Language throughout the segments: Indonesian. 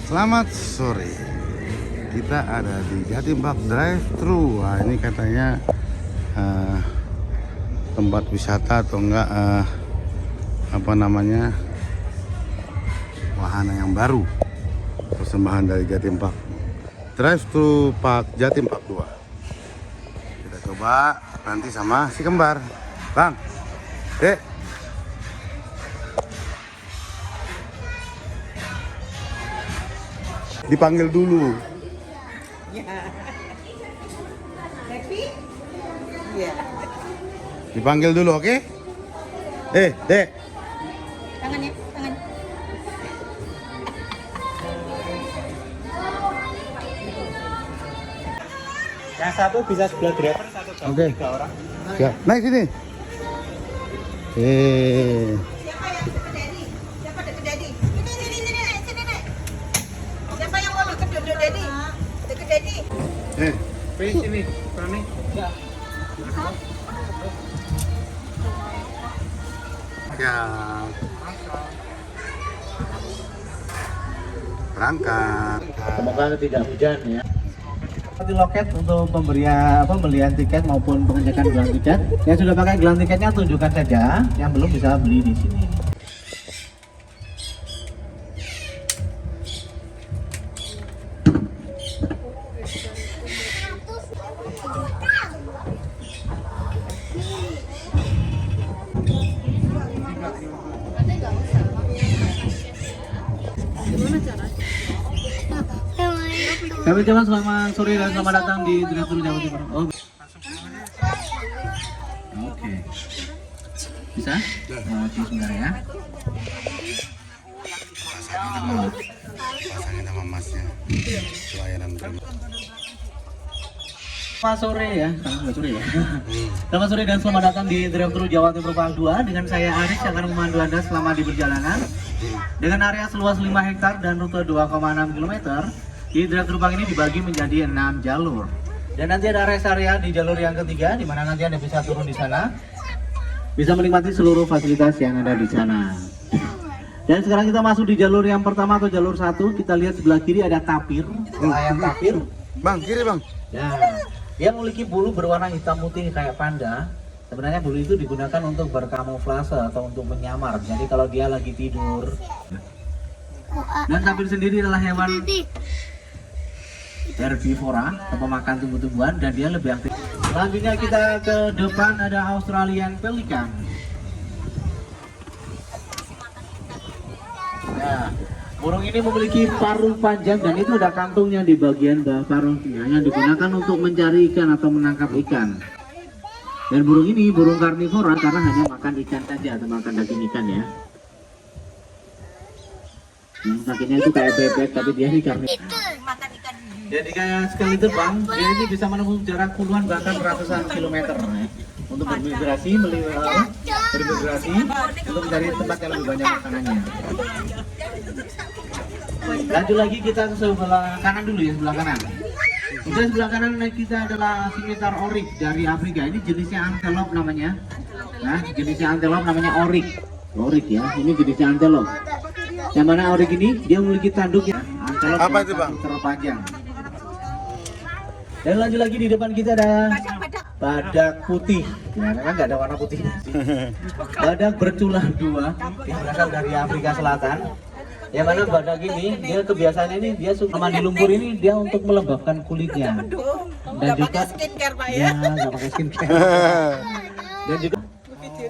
Selamat sore. Kita ada di Jatim Park Drive Thru. Wah, ini katanya tempat wisata atau enggak apa namanya, wahana yang baru, persembahan dari Jatim Park Drive Thru Park Jatim Park 2. Kita coba nanti sama si kembar. Bang, Dek, dipanggil dulu. Happy? Iya. Dipanggil dulu, oke? Dek. Tangannya, tangan. Yang satu bisa sebelah driver, satu jam Oke. 3 orang. Ya, naik sini. Siapa yang deket Dedi? Siapa deket Dedi? Sini, Nek. Siapa yang mau deket Dedi? Deket Dedi. Sini, Rani. Ya. Berangkat. Semoga tidak hujan ya. Di loket untuk pembelian tiket maupun pengecekan gelang tiket. Yang sudah pakai gelang tiketnya tunjukkan saja, yang belum bisa beli di sini. Kami ucapkan selamat sore dan selamat datang di Direktur Jawa Timur. Oh. Oke. Bisa? Oke, sebentar ya. Pasangin sama masnya. Pelayanan terima. Selamat sore ya, selamat sore ya. Selamat sore dan selamat datang di Direktur Jawa Timur Park 2 dengan saya Aris yang akan memandu Anda selama di perjalanan. Dengan area seluas 5 hektar dan rute 2,6 km. Di Direktur Park ini dibagi menjadi 6 jalur. Dan nanti ada rest area di jalur yang ketiga, di mana nanti Anda bisa turun di sana, bisa menikmati seluruh fasilitas yang ada di sana. Dan sekarang kita masuk di jalur yang pertama atau jalur 1. Kita lihat sebelah kiri ada tapir, nelayan tapir. Bang, kiri bang. Ya, dia memiliki bulu berwarna hitam putih kayak panda. Sebenarnya bulu itu digunakan untuk berkamuflase atau untuk menyamar. Jadi kalau dia lagi tidur. Dan tapir sendiri adalah hewan herbivora atau pemakan tumbuh-tumbuhan dan dia lebih aktif. Selanjutnya kita ke depan ada Australian Pelican. Nah, burung ini memiliki paruh panjang dan itu ada kantungnya di bagian bawah paruhnya yang digunakan untuk mencari ikan atau menangkap ikan. Dan burung ini burung karnivora karena hanya makan ikan saja atau makan daging ikan ya. Kakinya itu kayak bebek tapi dia ini karnivora. Makan ikan. Jadi kayak sekali terbang, dia ini bisa menempuh jarak puluhan bahkan ratusan kilometer ya. Untuk bermigrasi, bermigrasi untuk mencari tempat yang lebih banyak makanannya. Lanjut lagi kita ke sebelah kanan dulu ya, sebelah kanan. Kemudian sebelah kanan kita adalah scimitar oryx dari Afrika. Ini jenisnya antelope namanya. Nah, jenisnya antelope namanya oryx. Oryx ya, ini jenisnya antelope. Yang mana oryx ini dia memiliki tanduk ya. Antelope Apa itu, Bang? terpanjang. Dan lanjut lagi di depan kita ada badak putih. Ya, memang nggak ada warna putih. Badak berculah 2 yang berasal dari Afrika Selatan. Yang mana badak ini dia kebiasaannya ini dia suka mandi lumpur ini dia untuk melembabkan kulitnya. Dan juga pakai skincare Pak ya nggak pakai skincare. Dan juga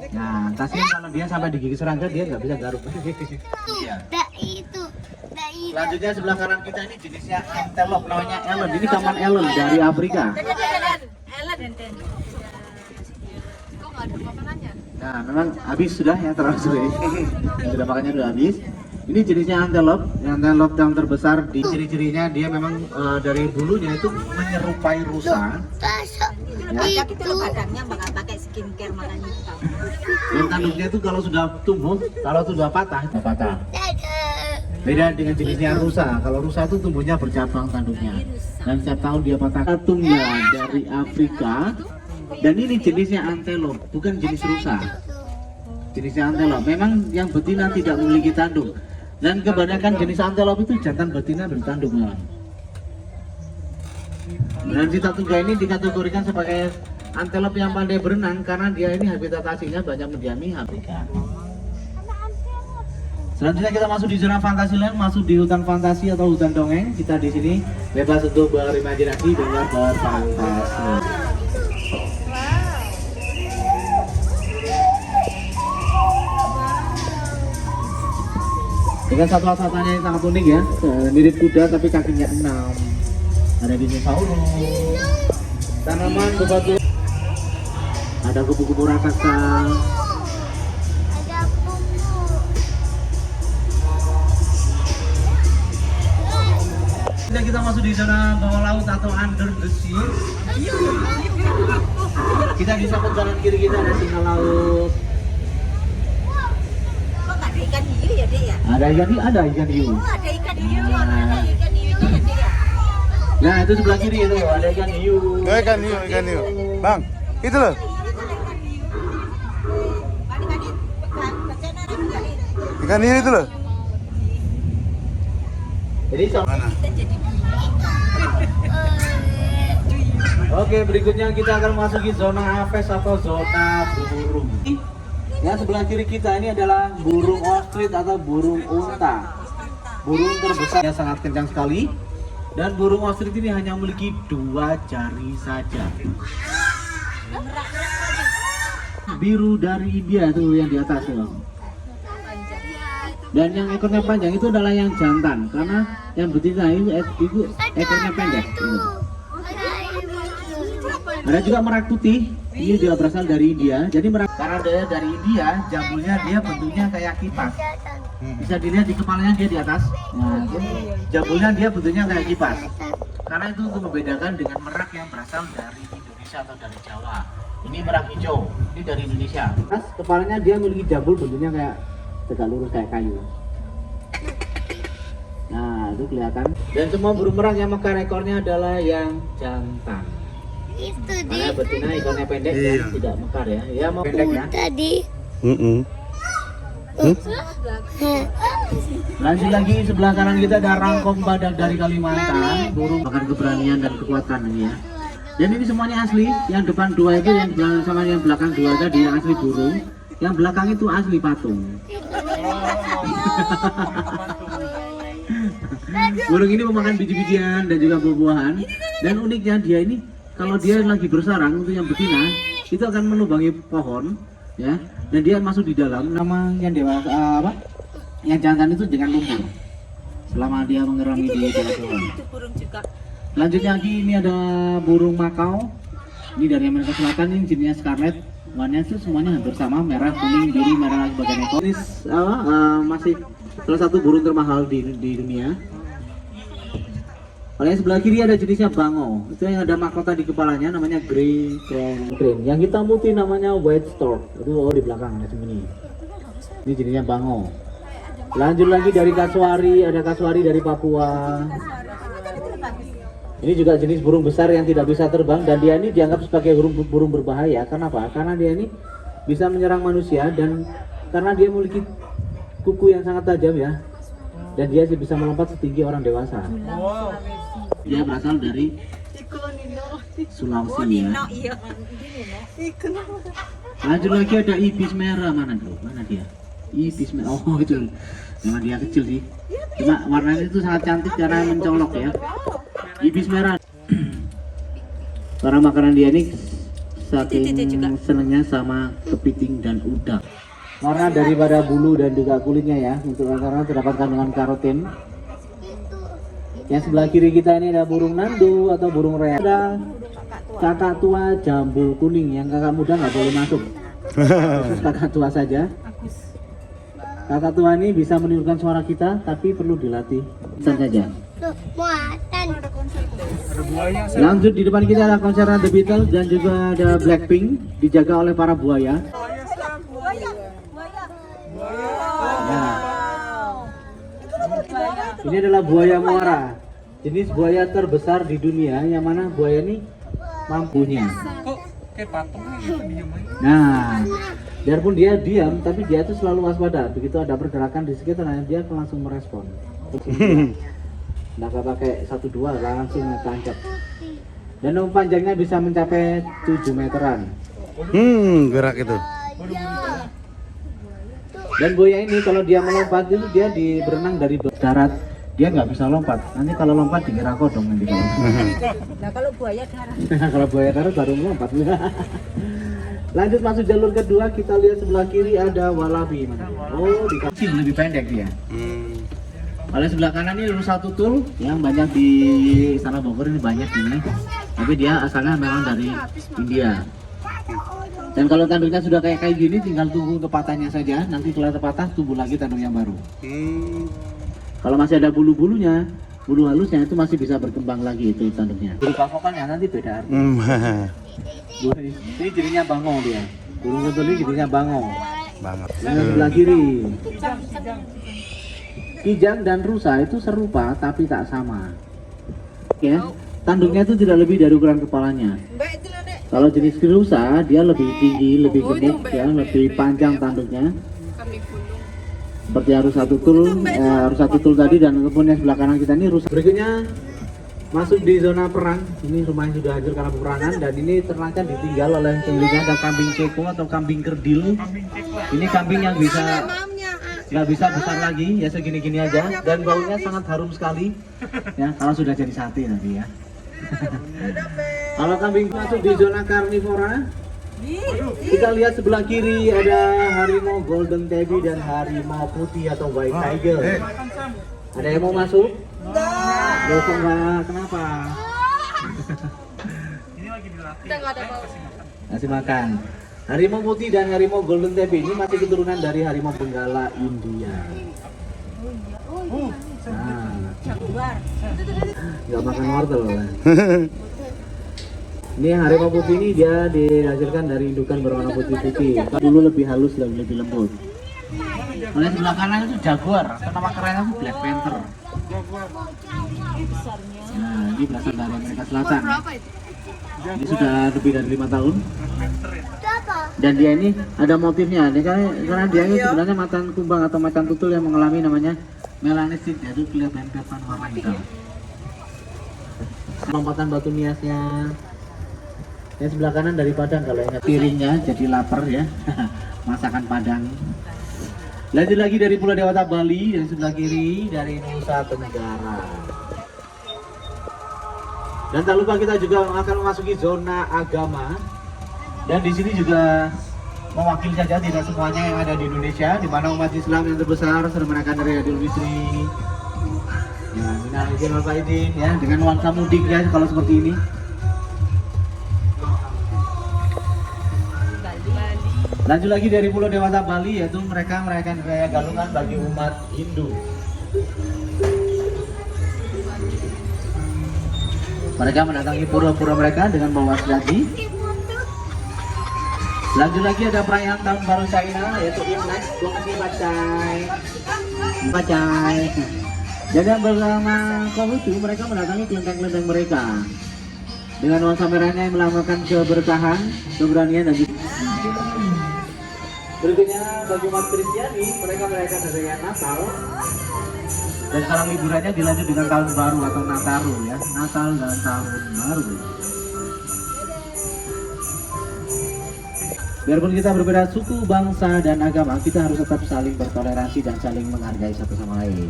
nah, kasihan kalau dia sampai digigit serangga dia nggak bisa garuk. Iya. Selanjutnya sebelah kanan kita ini jenisnya antelope namanya Ellen. Ini kaman Ellen dari Afrika. Nah, memang habis sudah ya terlalu sore. Yang sudah makannya sudah habis. Ini jenisnya antelope yang terbesar. Di ciri-cirinya dia memang dari bulunya itu menyerupai rusa. Badak itu loh badaknya bakal pakai skincare makanya hitam. Dan tanduknya itu kalau sudah tumbuh, kalau sudah patah, itu patah. Beda dengan jenisnya rusa. Kalau rusa itu tumbuhnya bercabang tanduknya. Dan setiap tahun dia patah. Katungnya dari Afrika. Dan ini jenisnya antelope, bukan jenis rusa. Jenisnya antelope. Memang yang betina tidak memiliki tanduk. Dan kebanyakan jenis antelop itu jantan betina bertanduk malam. Dan si Tatuga ini dikategorikan sebagai antelop yang pandai berenang karena dia ini habitat aslinya banyak mendiami Afrika. Selanjutnya kita masuk di zona Fantasyland, masuk di hutan fantasi atau hutan dongeng. Kita di sini bebas untuk berimajinasi dengan berfantasi. Dengan satwa-satwanya yang sangat unik ya, mirip kuda tapi kakinya 6. Ada dinosaurus, tanaman bebatuan, ada kupu-kupu raksasa. Kita masuk di zona bawah laut atau under the sea. Kita di samping kanan kiri kita ada singa laut. Kok nggak ada ikan hiu ya, Dek ya? Ada ikan hiu, ada ikan hiu. Oh, ada ikan hiu, ada ikan hiunya ya, Dek ya? Nah, itu sebelah kiri itu ada ikan hiu. Oh, ikan hiu, ikan hiu. Bang, itu loh. Ikan hiu itu loh. Jadi Mana? oke, berikutnya kita akan memasuki zona Aves atau zona burung. Yang sebelah kiri kita ini adalah burung ostrich atau burung unta. Burung terbesar yang sangat kencang sekali. Dan burung ostrich ini hanya memiliki 2 jari saja. Biru dari India tuh yang di atas tuh. Dan yang ekornya panjang itu adalah yang jantan, karena yang betina itu ekornya pendek. Gitu. Ada juga merak putih, ini juga berasal dari India. Jadi merak karena dia dari India, jambulnya dia bentuknya kayak kipas. Bisa dilihat di kepalanya dia di atas. Nah, jambulnya dia bentuknya kayak kipas. Karena itu untuk membedakan dengan merak yang berasal dari Indonesia atau dari Jawa. Ini merak hijau, ini dari Indonesia. Terus kepalanya dia memiliki jambul bentuknya kayak tegak lurus kayak kayu. Nah, itu kelihatan. Dan semua burung merak yang mekar ekornya adalah yang jantan. Itu Karena betina ekornya pendek Iya. dan tidak mekar ya. Ya mau pendek ya. tadi. Lanjut lagi sebelah kanan kita ada rangkong badak dari Kalimantan, burung makan keberanian dan kekuatan ini ya. Dan ini semuanya asli. Yang depan 2 itu yang sama yang belakang 2 tadi yang asli burung. Yang belakang itu asli patung. Burung ini memakan biji-bijian dan juga buah-buahan. Dan uniknya dia ini kalau dia lagi bersarang untuk yang betina itu akan melubangi pohon, ya. Dan dia masuk di dalam. Nama yang dewasa yang jantan itu dengan lumpur. Selama dia mengerami di dalam pohon. Itu burung juga. Selanjutnya lagi ini ada burung makau. Ini dari Amerika Selatan, ini jenisnya scarlet. Warnanya itu semuanya hampir sama, merah, kuning, biru, merah lagi bagian ekor. Ini masih salah satu burung termahal di dunia. Kalau yang sebelah kiri ada jenisnya bango. Itu yang ada mahkota di kepalanya namanya grey crane. Yang hitam putih namanya white stork. Itu di belakang ada sembunyi. Ini jenisnya bango. Lanjut lagi dari kasuari, ada kasuari dari Papua. Ini juga jenis burung besar yang tidak bisa terbang dan dia ini dianggap sebagai burung berbahaya. Kenapa? Karena dia ini bisa menyerang manusia dan karena dia memiliki kuku yang sangat tajam ya. Dan dia bisa melompat setinggi orang dewasa. Dia berasal dari Sulawesi ya. Iya. Lanjut lagi ada ibis merah, mana bro? Mana dia? Ibis merah. Oh itu. Memang dia kecil sih. Cuma warnanya itu sangat cantik karena mencolok ya. Ibis merah. Karena makanan dia ini saking senangnya sama kepiting dan udang. Warna daripada bulu dan juga kulitnya ya, untuk karena terdapat kandungan karotin. Yang sebelah kiri kita ini ada burung nandu atau burung rea. Ada kakak tua jambul kuning yang kakak muda nggak boleh masuk. Khusus kakak tua saja. Kakak tua ini bisa menirukan suara kita, tapi perlu dilatih. Saja. Muatan. Lanjut di depan kita ada konser The Beatles dan juga ada Blackpink dijaga oleh para buaya. Nah, ini adalah buaya muara, jenis buaya terbesar di dunia yang mana buaya ini mampunya. Nah, Biarpun dia diam, tapi dia itu selalu waspada. Begitu ada pergerakan di sekitarnya, dia langsung merespon. Nggak pakai 1-2, langsung tancap. Dan panjangnya bisa mencapai 7 meteran. Gerak itu. Dan buaya ini kalau dia melompat itu dia berenang dari darat. Dia nggak bisa lompat. Nanti kalau lompat dikira kodong nanti kalau. Nah kalau buaya darat. Kalau buaya darat baru melompat. Lanjut masuk jalur kedua, kita lihat sebelah kiri ada walabi. Oh, di kecil lebih pendek dia. Kalau sebelah kanan ini rusa tutul yang banyak di Istana Bogor ini banyak ini. Tapi dia asalnya memang dari India. Dan kalau tanduknya sudah kayak gini, tinggal tunggu kepatahnya saja. Nanti setelah terpatah, tumbuh lagi tanduk yang baru. Kalau masih ada bulu-bulunya, bulu halusnya itu masih bisa berkembang lagi itu tanduknya. Bulu pakokannya nanti beda arti. Ini jadinya bangong dia. Burung tutul ini jadinya bangong. Banget. Yang sebelah kiri. Kijang dan rusa itu serupa tapi tak sama. Ya, tanduknya itu tidak lebih dari ukuran kepalanya. Mbak itu loh Dek. Kalau jenis rusa dia lebih tinggi, lebih gede, ya, lebih panjang tanduknya. Seperti rusa tutul tadi dan ataupun yang sebelah kanan kita ini rusa. Berikutnya masuk di zona perang. Ini rumahnya sudah hancur karena peperangan dan ini terlantar ditinggal oleh pemiliknya ada kambing ceko atau kambing kerdil. Ini kambing yang bisa nggak bisa besar lagi ya segini-gini aja dan baunya sangat harum sekali ya kalau sudah jadi sate nanti ya. Kalau kambing masuk di zona karnivora, kita lihat sebelah kiri ada harimau golden tabby dan harimau putih atau white tiger. Ada yang mau masuk? Enggak. Kenapa? Kasih makan. Harimau putih dan harimau golden tabby ini masih keturunan dari harimau benggala India. Nggak makan wortel. Ini harimau putih ini dia dihasilkan dari indukan berwarna putih-putih. Dulu lebih halus dan lebih lembut. Oleh sebelah kanan itu jaguar, atau nama kerennya itu Black Panther. Nah, ini berasal dari Amerika Selatan. Ini sudah lebih dari 5 tahun. Dan dia ini ada motifnya, karena dia ini sebenarnya macan kumbang atau macan tutul yang mengalami namanya melanesis, yaitu kelihatan warna hitam. Lompatan batu niasnya. Yang sebelah kanan dari Padang kalau ingat piringnya jadi lapar ya. Masakan Padang. Lanjut lagi dari Pulau Dewata Bali dan sebelah kiri dari Nusa Tenggara. Dan tak lupa kita juga akan memasuki zona agama. Dan di sini juga mewakili saja tidak semuanya yang ada di Indonesia, di mana umat Islam yang terbesar sedang merayakan Hari Idul Fitri. Ya, minal aidin wal faizin ya, dengan nuansa mudik ya kalau seperti ini. Lanjut lagi dari Pulau Dewata Bali, yaitu mereka merayakan Raya Galungan bagi umat Hindu. Mereka mendatangi pura-pura mereka dengan membawa selagi. Lanjut lagi ada perayaan Tahun Baru China, yaitu Imlek. Gongsi Bacai. Bacai. Dan yang bersama Konghucu, mereka mendatangi kelenteng-kelenteng mereka dengan nuansa merahnya yang melambangkan keberkahan, keberanian dan berikutnya bagi umat Kristiani, mereka merayakan hari Natal. Dan sekarang liburannya dilanjut dengan Tahun Baru atau Nataru ya, Natal dan Tahun Baru. Biarpun kita berbeda suku, bangsa, dan agama, kita harus tetap saling bertoleransi dan saling menghargai satu sama lain.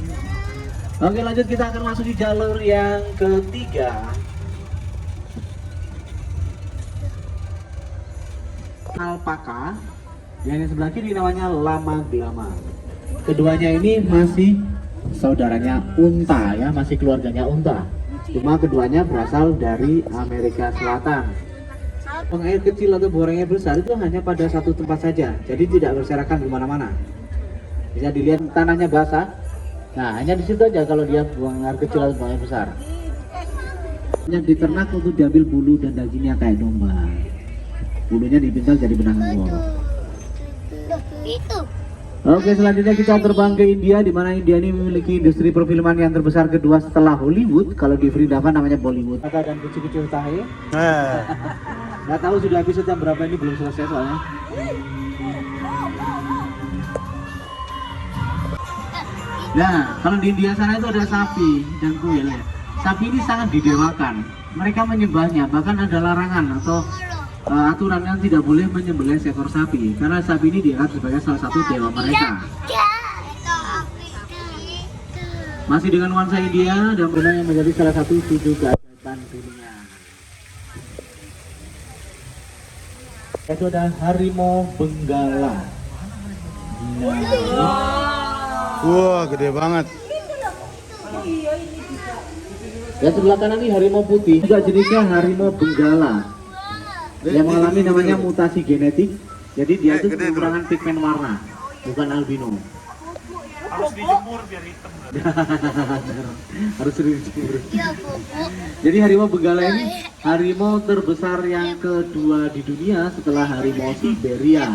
Oke, lanjut kita akan masuk di jalur yang ketiga. Alpaka, yang sebelah kiri namanya lama glama. Keduanya ini masih saudaranya unta ya, masih keluarganya unta. Cuma keduanya berasal dari Amerika Selatan. Buang air kecil atau buang air besar itu hanya pada satu tempat saja, jadi tidak berserakan di mana-mana. Bisa dilihat tanahnya basah. Nah, hanya di situ aja kalau dia buang air kecil atau buang air besar. Yang diternak untuk diambil bulu dan dagingnya kayak domba. Bulunya dipintal jadi benang bol. Itu. Oke, selanjutnya kita terbang ke India, di mana India ini memiliki industri perfilman yang terbesar kedua setelah Hollywood. Kalau di Vrindavan namanya Bollywood. Maka dan kucing-kucing tahe. Nggak tahu sudah episode yang berapa, ini belum selesai soalnya. Nah, kalau di India sana itu ada sapi dan kuil ya. Sapi ini sangat didewakan. Mereka menyembahnya, bahkan ada larangan atau aturan yang tidak boleh menyembelih seekor sapi karena sapi ini dianggap sebagai salah satu dewa mereka. Masih dengan nuansa India dan benar yang menjadi salah satu tujuh keajaiban dunia. Itu ada harimau benggala. Wah, gede banget. Dan sebelah kanan ini harimau putih, juga jenisnya harimau benggala yang mengalami namanya mutasi genetik. Jadi dia itu Gede, kekurangan pigmen warna, bukan albino. Harus dijemur biar hitam. Harus sering dijemur. Ya, Bobo. Jadi harimau benggala ini harimau terbesar yang kedua di dunia setelah harimau Siberia.